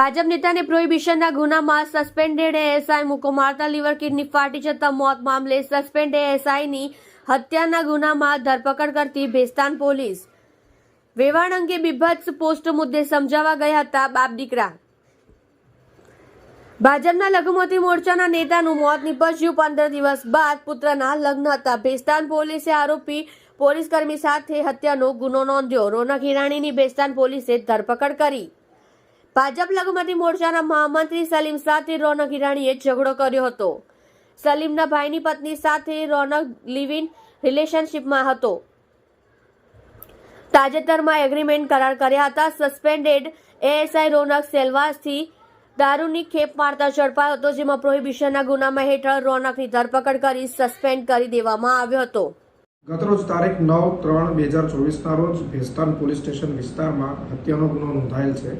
ભાજપ નેતાને પ્રોહિબિશનના ગુનામાં suspended ASI મુકો મારતા લીવર કિડની ફાટી જતા મોત મામલે સસ્પેન્ડ એએસઆઈની હત્યાના ગુનામાં ધરપકડ કરતી ભેસ્તાન પોલીસ વેવાણ અંગે બીભત્સ પોસ્ટ મુદ્દે સમજાવવા ગયા હતા બાપ દીકરા। ભાજપના લઘુમતી મોરચાના નેતાનું મોત નીપજ્યું 15 દિવસ બાદ પુત્રના લગ્ન હતા। ભેસ્તાન પોલીસે આરોપી પોલીસકર્મી સાથે હત્યાનો ગુનો નોંધ્યો। રોનક હિરાણીની ભેસ્તાન પોલીસે ધરપકડ કરી। ભાજપ લઘુમતી મોરચાના મહામંત્રી સલીમ સાથે રોનક હિરાણીએ ઝઘડો કર્યો હતો। સલીમના ભાઈની પત્ની સાથે રોનક લિવ ઇન રિલેશનશિપમાં હતો। તાજેતરમાં એગ્રીમેન્ટ કરાર કર્યા હતા। સસ્પેન્ડેડ એએસઆઈ રોનક સેલવાસથી દારૂની ખેપ મારતા ઝડપાયો હતો, જેમાં પ્રોહિબિશનના ગુનામાં હેઠળ રોનકની ધરપકડ કરી સસ્પેન્ડ કરી દેવામાં આવ્યો હતો। ગતરોજ તારીખ 9/3/2024ના રોજ ભેસ્તાન પોલીસ સ્ટેશન વિસ્તારમાં હત્યાનો ગુનો નોંધાયેલ છે,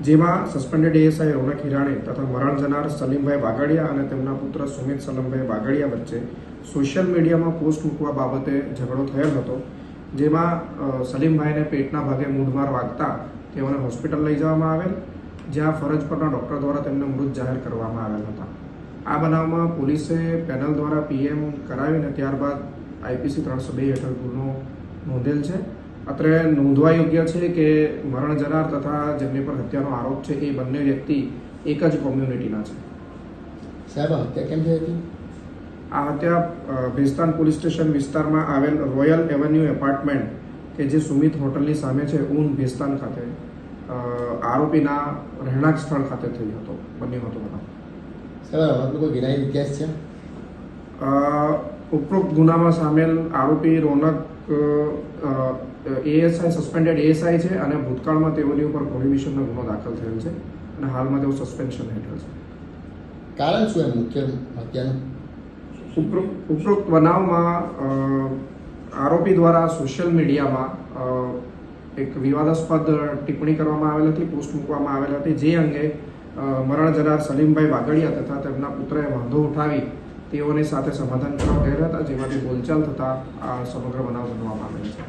જેમાં સસ્પેન્ડેડ એએસઆઈ રોનક હિરાણી તથા મરણ જનાર સલીમભાઈ બાગડિયા અને તેમના પુત્ર સુમિત સલમભાઈ બાગડિયા વચ્ચે સોશિયલ મીડિયામાં પોસ્ટ મૂકવા બાબતે ઝઘડો થયેલ હતો, જેમાં સલીમભાઈને પેટના ભાગે મૂઢમાર વાગતા તેઓને હોસ્પિટલ લઈ જવામાં આવેલ, જ્યાં ફરજ પરના ડોક્ટર દ્વારા તેમને મૃત જાહેર કરવામાં આવેલ હતા। આ બનાવમાં પોલીસે પેનલ દ્વારા પીએમ કરાવીને ત્યારબાદ આઈપીસી 302 હેઠળ ગુનો નોંધેલ છે। અત્રે નોંધવા યોગ્ય છે કે મરણ જનાર તથા જેમની પર હત્યાનો આરોપ છે એ બંને વ્યક્તિ એક જ કોમ્યુનિટીના છે। સાહેબ, હત્યા કેમ થઈ હતી? આ હત્યા ભેસ્તાન પોલીસ સ્ટેશન વિસ્તારમાં આવેલ રોયલ એવન્યુ એપાર્ટમેન્ટ કે જે સુમિત હોટલની સામે છે ઊન ભેસ્તાન ખાતે આરોપીના રહેણાંક સ્થળ ખાતે બન્યો હતો બનાવ। સાહેબ, આપનો કોઈ ગુનાહિત ઇતિહાસ છે? ઉપરોક્ત ગુનામાં સામેલ આરોપી રોનક એએસઆઈ સસ્પેન્ડેડ એએસઆઈ છે અને ભૂતકાળમાં તેઓની ઉપર પ્રોહિબિશનનો ગુનો દાખલ થયેલ છે અને હાલમાં તેઓ સસ્પેન્શન હેઠળ છે। કારણ શું એમ મુખ્ય હત્યાનું? ઉપરોક્ત બનાવમાં આરોપી દ્વારા સોશિયલ મીડિયામાં એક વિવાદાસ્પદ ટિપ્પણી કરવામાં આવેલ હતી, પોસ્ટ મૂકવામાં આવેલ હતી, જે અંગે મરણ જનાર સલીમભાઈ બાગડિયા તથા તેમના પુત્રએ વાંધો ઉઠાવી તેઓની સાથે સમાધાન કરવા ગયા હતા, જેમાંથી બોલચાલ થતા આ સમગ્ર બનાવ બનવામાં આવેલ છે।